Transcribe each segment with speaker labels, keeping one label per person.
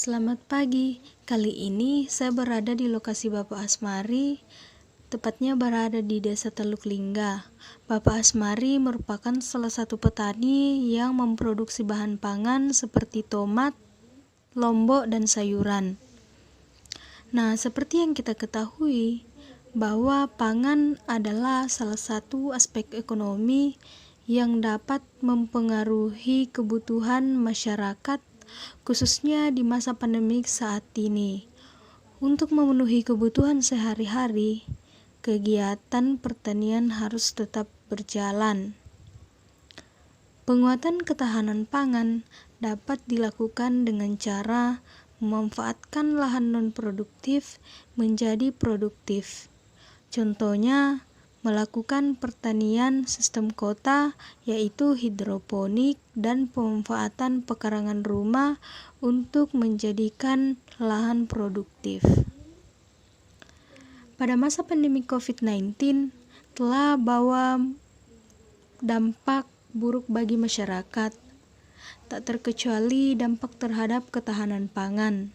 Speaker 1: Selamat pagi, kali ini saya berada di lokasi Bapak Asmari, tepatnya berada di Desa Teluk Lingga. Bapak Asmari merupakan salah satu petani yang memproduksi bahan pangan seperti tomat, lombok, dan sayuran. Nah, seperti yang kita ketahui, bahwa pangan adalah salah satu aspek ekonomi yang dapat mempengaruhi kebutuhan masyarakat, khususnya di masa pandemik saat ini. Untuk memenuhi kebutuhan sehari-hari, kegiatan pertanian harus tetap berjalan. Penguatan ketahanan pangan dapat dilakukan dengan cara memanfaatkan lahan non-produktif menjadi produktif. Contohnya, melakukan pertanian sistem kota, yaitu hidroponik dan pemanfaatan pekarangan rumah untuk menjadikan lahan produktif. Pada masa pandemi COVID-19 telah bawa dampak buruk bagi masyarakat, tak terkecuali dampak terhadap ketahanan pangan,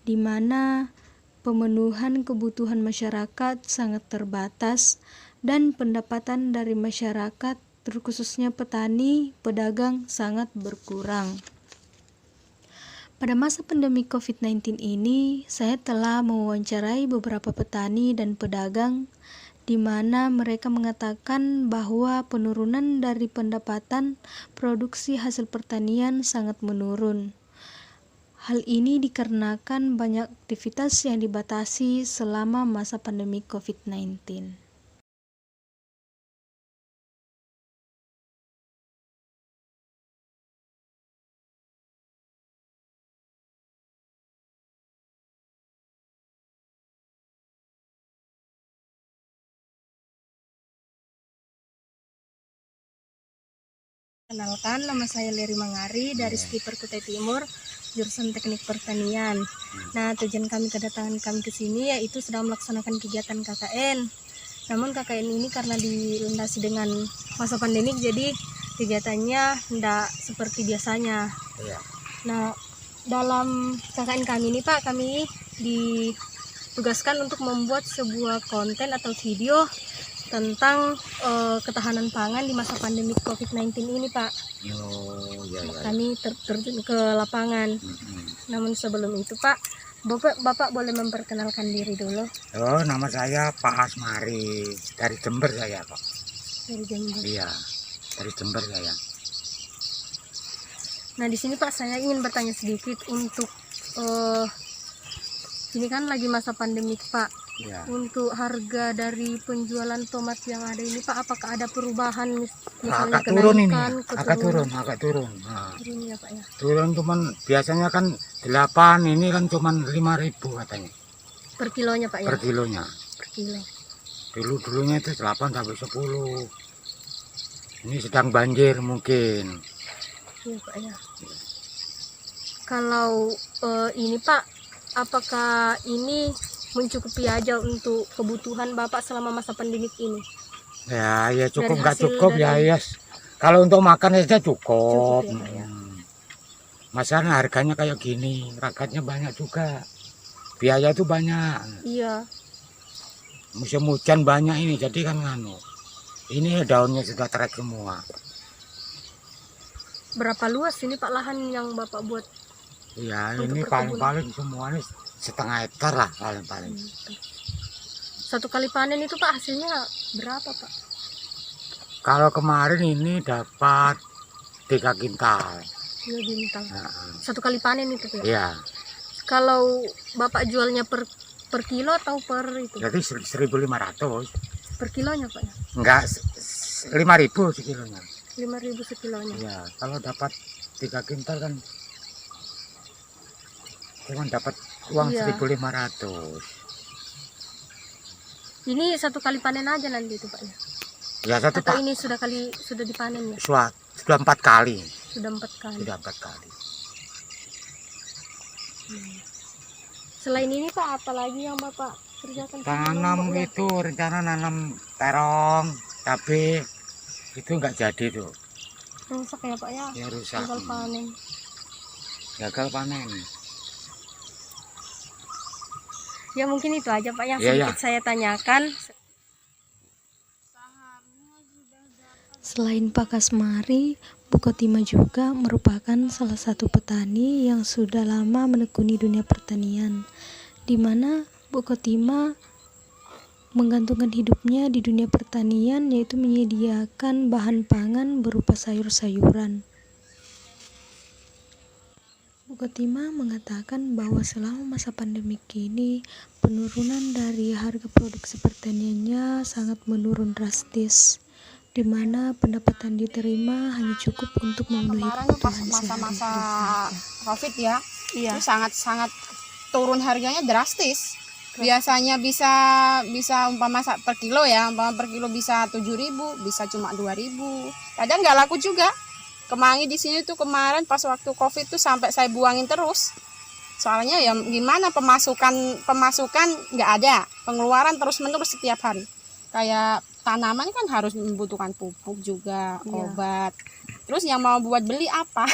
Speaker 1: di mana pemenuhan kebutuhan masyarakat sangat terbatas dan pendapatan dari masyarakat, terkhususnya petani, pedagang, sangat berkurang. Pada masa pandemi COVID-19 ini, saya telah mewawancarai beberapa petani dan pedagang, di mana mereka mengatakan bahwa penurunan dari pendapatan produksi hasil pertanian sangat menurun. Hal ini dikarenakan banyak aktivitas yang dibatasi selama masa pandemi COVID-19.
Speaker 2: Kenalkan, nama saya Leri Mangari dari Skipper Kutai Timur, jurusan Teknik Pertanian. Nah, tujuan kami kedatangan kami ke sini yaitu sedang melaksanakan kegiatan KKN. Namun KKN ini karena dilintasi dengan masa pandemik, jadi kegiatannya tidak seperti biasanya. Nah, dalam KKN kami ini Pak, kami ditugaskan untuk membuat sebuah konten atau video tentang ketahanan pangan di masa pandemi COVID-19 ini Pak. Kami terjun ke lapangan. Namun sebelum itu Pak, Bapak boleh memperkenalkan diri dulu.
Speaker 3: Oh, nama saya Pak Asmari, dari Jember saya Pak.
Speaker 2: Dari Jember.
Speaker 3: Iya, dari Jember saya.
Speaker 2: Nah, di sini Pak, saya ingin bertanya sedikit untuk ini kan lagi masa pandemik Pak.
Speaker 3: Ya.
Speaker 2: Untuk harga dari penjualan tomat yang ada ini Pak, apakah ada perubahan misalnya
Speaker 3: Agak turun ini,
Speaker 2: kenaikan,
Speaker 3: agak turun. Nah,
Speaker 2: turun ya Pak ya.
Speaker 3: turun cuman biasanya kan 8, ini kan cuman 5.000 katanya.
Speaker 2: Per kilonya Pak ya?
Speaker 3: Per kilonya.
Speaker 2: Per kilo.
Speaker 3: Dulunya itu 8 sampai 10. Ini sedang banjir mungkin.
Speaker 2: Iya Pak ya. Kalau ini Pak, apakah ini mencukupi aja untuk kebutuhan Bapak selama masa pandemik ini?
Speaker 3: Ya cukup, nggak
Speaker 2: Dari
Speaker 3: cukup
Speaker 2: dari...
Speaker 3: ya. Kalau untuk makan saja cukup.
Speaker 2: ya, Pak, ya.
Speaker 3: Masalahnya harganya kayak gini, rakyatnya banyak juga. Biaya itu banyak.
Speaker 2: Iya.
Speaker 3: Musim hujan banyak ini, jadi kan ini daunnya sudah trek semua.
Speaker 2: Berapa luas ini Pak lahan yang Bapak buat?
Speaker 3: Ya, ini paling-paling semuanya setengah hektar lah paling-paling.
Speaker 2: Satu kali panen itu Pak hasilnya berapa Pak?
Speaker 3: Kalau kemarin ini dapat 3 kintal.
Speaker 2: 3 kintal. Satu kali panen itu Pak?
Speaker 3: Iya.
Speaker 2: Kalau Bapak jualnya per kilo atau per itu?
Speaker 3: Jadi 1.500.
Speaker 2: Per kilonya Pak?
Speaker 3: Enggak, 5.000 sekilonya.
Speaker 2: 5.000 sekilonya.
Speaker 3: Ya, kalau dapat 3 kintal kan cuma dapat uang 1.500.
Speaker 2: Ini satu kali panen aja nanti itu Pak ya?
Speaker 3: Ya, satu
Speaker 2: atau
Speaker 3: Pak.
Speaker 2: Ini sudah dipanen ya?
Speaker 3: Sudah 4 kali.
Speaker 2: Sudah 4 kali.
Speaker 3: Sudah 4 kali.
Speaker 2: Selain ini Pak, apa lagi yang Bapak kerjakan?
Speaker 3: Tanam itu rencana nanam terong, cabai, itu enggak jadi tuh.
Speaker 2: Rusak ya Pak ya?
Speaker 3: Ya rusak.
Speaker 2: Gagal panen.
Speaker 3: Gagal panen.
Speaker 2: Ya mungkin itu aja Pak yang
Speaker 3: Iya,
Speaker 2: sedikit saya tanyakan.
Speaker 1: Selain Pak Kasmari, Bu Kotima juga merupakan salah satu petani yang sudah lama menekuni dunia pertanian, di mana Bu Kotima menggantungkan hidupnya di dunia pertanian, yaitu menyediakan bahan pangan berupa sayur-sayuran. Bu Kotima mengatakan bahwa selama masa pandemi ini, penurunan dari harga produksi pertaniannya sangat menurun drastis, di mana pendapatan diterima hanya cukup untuk memenuhi
Speaker 4: Kemarin tuh pas
Speaker 1: kebutuhan
Speaker 4: masa-masa
Speaker 1: sehari-hari.
Speaker 4: COVID ya,
Speaker 2: Iya.
Speaker 4: itu sangat-sangat turun harganya drastis. Biasanya bisa umpama per kilo ya, umpama per kilo bisa 7.000, bisa cuma 2.000. Kadang nggak laku juga. Kemangi di sini tuh kemarin pas waktu COVID tuh sampai saya buangin terus. Soalnya ya gimana pemasukan nggak ada, pengeluaran terus-menerus setiap hari. Kayak tanaman kan harus membutuhkan pupuk juga,
Speaker 2: Iya.
Speaker 4: obat. Terus yang mau buat beli apa?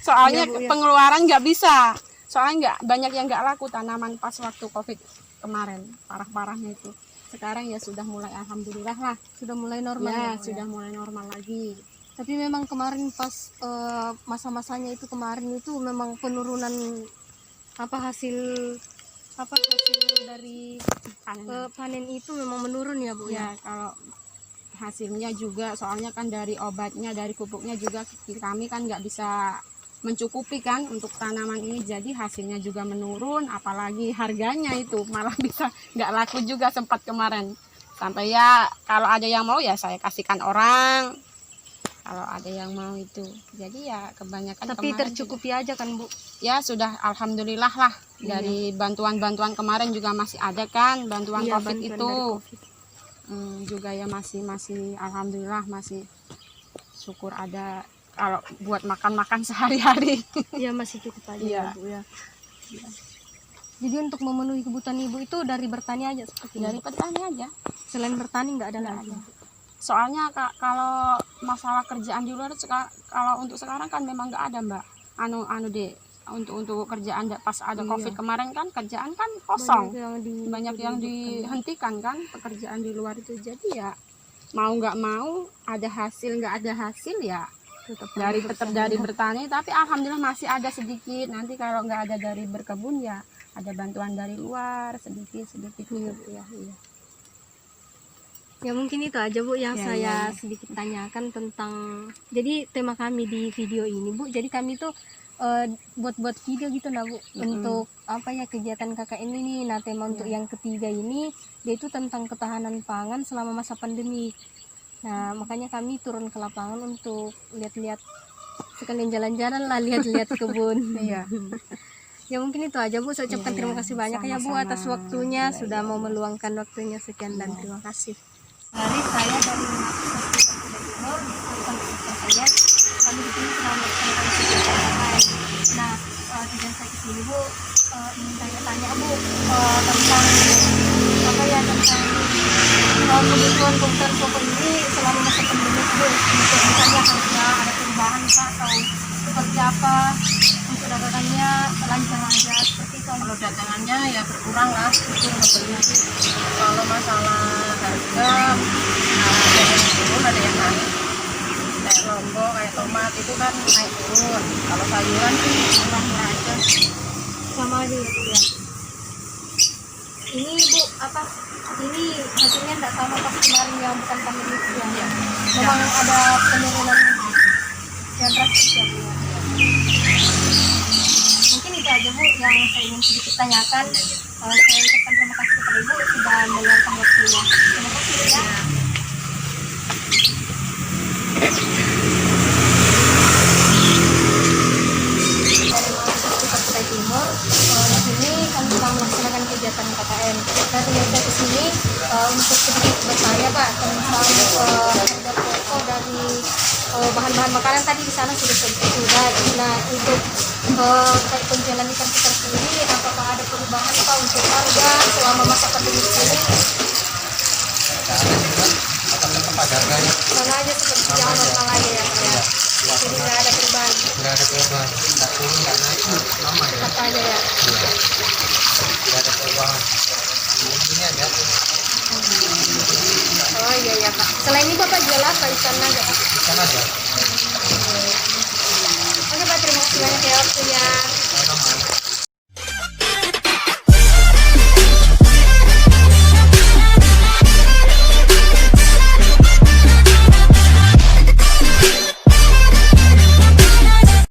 Speaker 4: Soalnya
Speaker 2: Iya, Bu, ya.
Speaker 4: pengeluaran nggak bisa. Soalnya nggak banyak yang nggak laku tanaman pas waktu COVID kemarin, parah-parahnya itu. Sekarang ya sudah mulai alhamdulillah lah.
Speaker 2: Sudah mulai normal
Speaker 4: Ya,
Speaker 2: Bu,
Speaker 4: sudah mulai normal lagi.
Speaker 2: Tapi memang kemarin pas masa-masanya itu memang penurunan hasil dari panen itu memang menurun ya Bu
Speaker 4: Ya, kalau hasilnya juga soalnya kan dari obatnya, dari pupuknya juga kami kan nggak bisa mencukupi kan untuk tanaman ini, jadi hasilnya juga menurun, apalagi harganya itu malah bisa nggak laku juga sempat kemarin. Sampai ya kalau ada yang mau ya saya kasihkan orang, kalau ada yang mau itu. Jadi ya kebanyakan
Speaker 2: Tapi
Speaker 4: kemarin
Speaker 2: tercukupi aja kan Bu.
Speaker 4: ya sudah alhamdulillah lah. Dari bantuan-bantuan kemarin juga masih ada kan bantuan
Speaker 2: Iya,
Speaker 4: COVID
Speaker 2: bantuan
Speaker 4: itu.
Speaker 2: dari COVID.
Speaker 4: Juga ya masih alhamdulillah masih syukur ada kalau buat makan sehari-hari.
Speaker 2: Iya masih cukup aja
Speaker 4: Iya.
Speaker 2: ya Bu ya. Jadi untuk memenuhi kebutuhan Ibu itu dari bertani aja seperti
Speaker 4: Dari
Speaker 2: ini.
Speaker 4: petani aja.
Speaker 2: Selain bertani nggak ada
Speaker 4: Nggak
Speaker 2: lagi.
Speaker 4: ada. Soalnya kalau masalah kerjaan di luar kalau untuk sekarang kan memang nggak ada Mbak. Untuk kerjaan pas ada
Speaker 2: Iya.
Speaker 4: COVID kemarin kan kerjaan kan kosong. Banyak yang
Speaker 2: dihentikan.
Speaker 4: dihentikan kan pekerjaan di luar itu. Jadi ya mau nggak mau ada hasil nggak ada hasil ya tetap dari bertani, tapi alhamdulillah masih ada sedikit. Nanti kalau nggak ada dari berkebun ya ada bantuan dari luar sedikit
Speaker 2: Iya,
Speaker 4: gitu ya. Iya.
Speaker 2: Ya mungkin itu aja Bu yang
Speaker 4: Ya,
Speaker 2: saya
Speaker 4: ya.
Speaker 2: sedikit tanyakan tentang, jadi tema kami di video ini Bu, jadi kami tuh buat video gitu nah Bu, untuk apa ya kegiatan KKN ini. Nah tema untuk yang ketiga ini yaitu tentang ketahanan pangan selama masa pandemi. Nah makanya kami turun ke lapangan untuk lihat-lihat, sekalian jalan-jalan lah, lihat-lihat kebun.
Speaker 4: Iya.
Speaker 2: Ya mungkin itu aja Bu, saya ucapkan
Speaker 4: Iya,
Speaker 2: terima
Speaker 4: iya.
Speaker 2: kasih banyak ya Bu
Speaker 4: Sama-sama.
Speaker 2: atas waktunya,
Speaker 4: Iya,
Speaker 2: sudah
Speaker 4: iya,
Speaker 2: mau
Speaker 4: iya.
Speaker 2: meluangkan waktunya. Sekian dan
Speaker 4: Iya.
Speaker 2: terima kasih. Hari saya dari Timur, saya kami di sini sedang melaksanakan kegiatan lain. Nah, tujuan saya ke sini Bu, ingin tanya Bu tentang apa ya, tentang kebutuhan pokok ini selama masa pandemi Bu. Untuk misalnya harga ada perubahan Pak atau seperti apa untuk dagangannya lancar aja seperti itu.
Speaker 5: Kalau dagangannya ya berkurang lah itu modelnya. Kalau masalah harga ada yang turun ada yang naik, kayak lombok kayak tomat itu kan naik turun. Kalau sayuran sih murah-murah aja.
Speaker 2: Sama aja ya Bu ya. Ini Bu apa? Ini hasilnya tidak sama pas kemarin yang bukan pandemi itu ya.
Speaker 5: Iya.
Speaker 2: Memang ada penurunan yang drastis ya Bu ya. Mungkin itu aja Bu yang saya ingin sedikit tanyakan. Saya ucapkan terima kasih kepada Ibu sudah meluangkan waktunya. Terima kasih ya. Kutai Timur, di sini kami sedang melaksanakan kegiatan KKN. Nah, tujuan saya ke sini untuk sedikit bertanya Pak tentang harga pokok dari bahan-bahan makanan tadi di sana sudah. Nah, untuk kayak penjualan ikan seperti ini, apakah ada perubahan Pak untuk harga selama masa pandemi ini? Sama aja seperti yang normal aja ya Pak ya. Jadi nggak ada perubahan.
Speaker 6: Nggak ada perubahan, nggak turun nggak naik, sama ya.
Speaker 2: Apa aja ya?
Speaker 6: Nggak ada perubahan.
Speaker 2: aja lah, Pak Isan aja.
Speaker 3: Ikan aja.
Speaker 2: Oke Pak, terima kasih banyak ya waktunya.